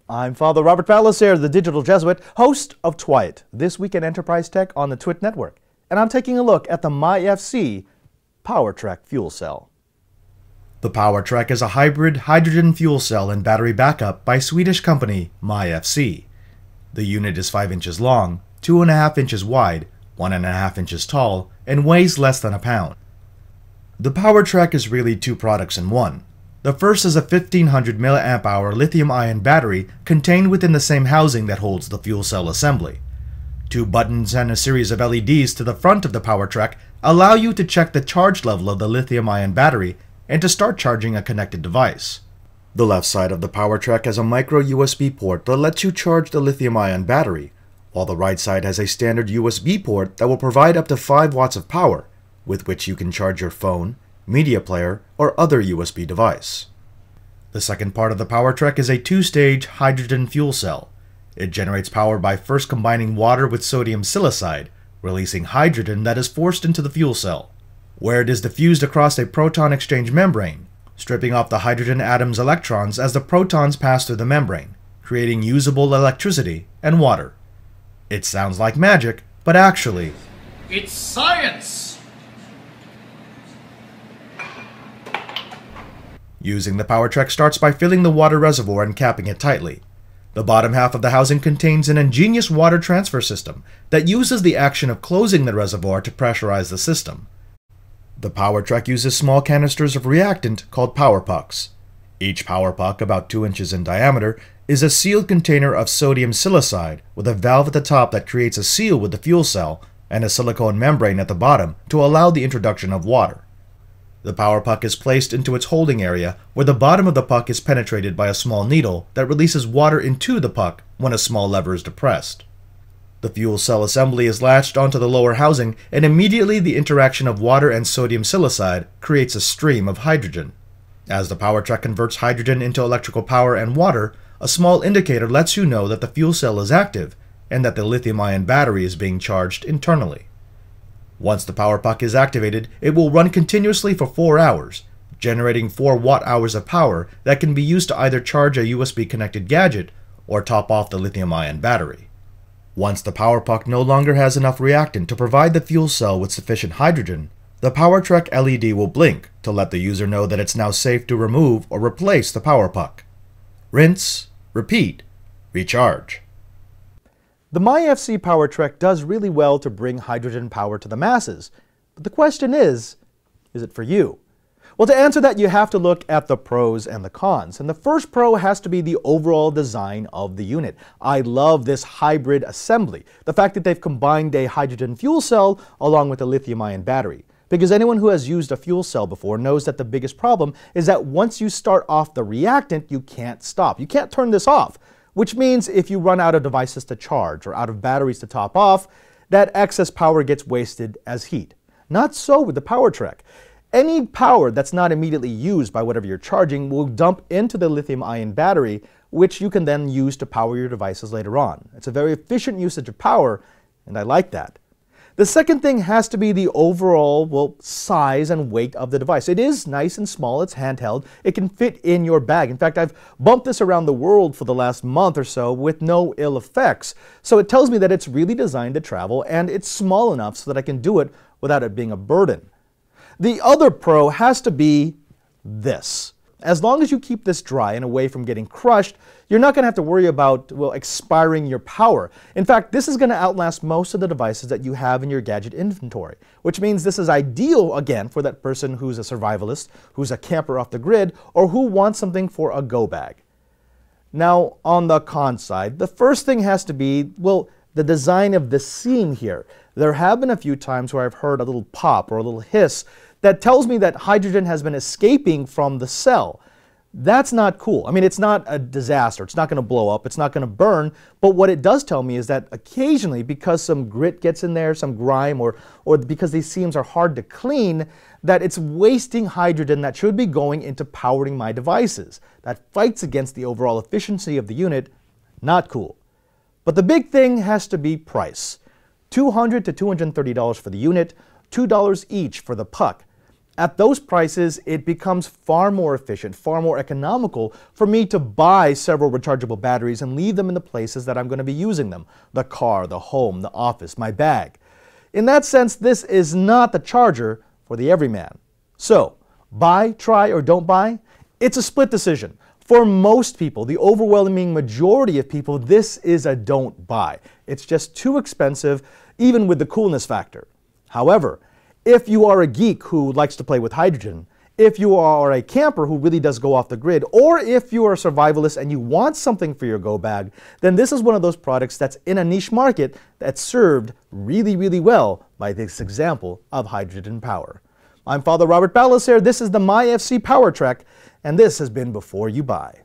I'm Father Robert Ballecer, the Digital Jesuit, host of Twice, This Week in Enterprise Tech on the Twit Network, and I'm taking a look at the MyFC PowerTrekker fuel cell. The PowerTrekker is a hybrid hydrogen fuel cell and battery backup by Swedish company MyFC. The unit is 5 inches long, 2.5 inches wide, 1.5 inches tall, and weighs less than a pound. The PowerTrekker is really two products in one. The first is a 1500 mAh lithium-ion battery contained within the same housing that holds the fuel cell assembly. Two buttons and a series of LEDs to the front of the PowerTrekker allow you to check the charge level of the lithium-ion battery and to start charging a connected device. The left side of the PowerTrekker has a micro USB port that lets you charge the lithium-ion battery, while the right side has a standard USB port that will provide up to 5 watts of power, with which you can charge your phone, media player, or other USB device. The second part of the PowerTrekker is a two-stage hydrogen fuel cell. It generates power by first combining water with sodium silicide, releasing hydrogen that is forced into the fuel cell, where it is diffused across a proton exchange membrane, stripping off the hydrogen atom's electrons as the protons pass through the membrane, creating usable electricity and water. It sounds like magic, but actually, it's science! Using the PowerTrekker starts by filling the water reservoir and capping it tightly. The bottom half of the housing contains an ingenious water transfer system that uses the action of closing the reservoir to pressurize the system. The PowerTrekker uses small canisters of reactant called power pucks. Each power puck, about 2 inches in diameter, is a sealed container of sodium silicide with a valve at the top that creates a seal with the fuel cell and a silicone membrane at the bottom to allow the introduction of water. The power puck is placed into its holding area, where the bottom of the puck is penetrated by a small needle that releases water into the puck when a small lever is depressed. The fuel cell assembly is latched onto the lower housing, and immediately the interaction of water and sodium silicide creates a stream of hydrogen. As the PowerTrekker converts hydrogen into electrical power and water, a small indicator lets you know that the fuel cell is active and that the lithium-ion battery is being charged internally. Once the power puck is activated, it will run continuously for 4 hours, generating 4 watt-hours of power that can be used to either charge a USB-connected gadget or top off the lithium-ion battery. Once the power puck no longer has enough reactant to provide the fuel cell with sufficient hydrogen, the PowerTrekker LED will blink to let the user know that it's now safe to remove or replace the power puck. Rinse, repeat, recharge. The MyFC PowerTrekker does really well to bring hydrogen power to the masses, but the question is it for you? Well, to answer that, you have to look at the pros and the cons, and the first pro has to be the overall design of the unit. I love this hybrid assembly, the fact that they've combined a hydrogen fuel cell along with a lithium-ion battery. Because anyone who has used a fuel cell before knows that the biggest problem is that once you start off the reactant, you can't stop. You can't turn this off. Which means if you run out of devices to charge or out of batteries to top off, that excess power gets wasted as heat. Not so with the PowerTrekker. Any power that's not immediately used by whatever you're charging will dump into the lithium-ion battery, which you can then use to power your devices later on. It's a very efficient usage of power, and I like that. The second thing has to be the overall, size and weight of the device. It is nice and small, it's handheld, it can fit in your bag. In fact, I've bumped this around the world for the last month or so with no ill effects. So it tells me that it's really designed to travel, and it's small enough so that I can do it without it being a burden. The other pro has to be this. As long as you keep this dry and away from getting crushed, you're not going to have to worry about, expiring your power. In fact, this is going to outlast most of the devices that you have in your gadget inventory, which means this is ideal, again, for that person who's a survivalist, who's a camper off the grid, or who wants something for a go bag. Now, on the con side, the first thing has to be, the design of the seam here. There have been a few times where I've heard a little pop or a little hiss that tells me that hydrogen has been escaping from the cell. That's not cool. I mean, it's not a disaster. It's not going to blow up. It's not going to burn. But what it does tell me is that occasionally, because some grit gets in there, some grime, or because these seams are hard to clean, that it's wasting hydrogen that should be going into powering my devices. That fights against the overall efficiency of the unit. Not cool. But the big thing has to be price. $200 to $230 for the unit, $2 each for the puck. At those prices, it becomes far more efficient, far more economical for me to buy several rechargeable batteries and leave them in the places that I'm going to be using them: the car, the home, the office, my bag. In that sense, this is not the charger for the everyman. So, buy, try, or don't buy? It's a split decision. For most people, the overwhelming majority of people, this is a don't buy. It's just too expensive, even with the coolness factor. However, if you are a geek who likes to play with hydrogen, if you are a camper who really does go off the grid, or if you are a survivalist and you want something for your go bag, then this is one of those products that's in a niche market that's served really, really well by this example of hydrogen power. I'm Father Robert Ballecer. This is the MyFC PowerTrekker, and this has been Before You Buy.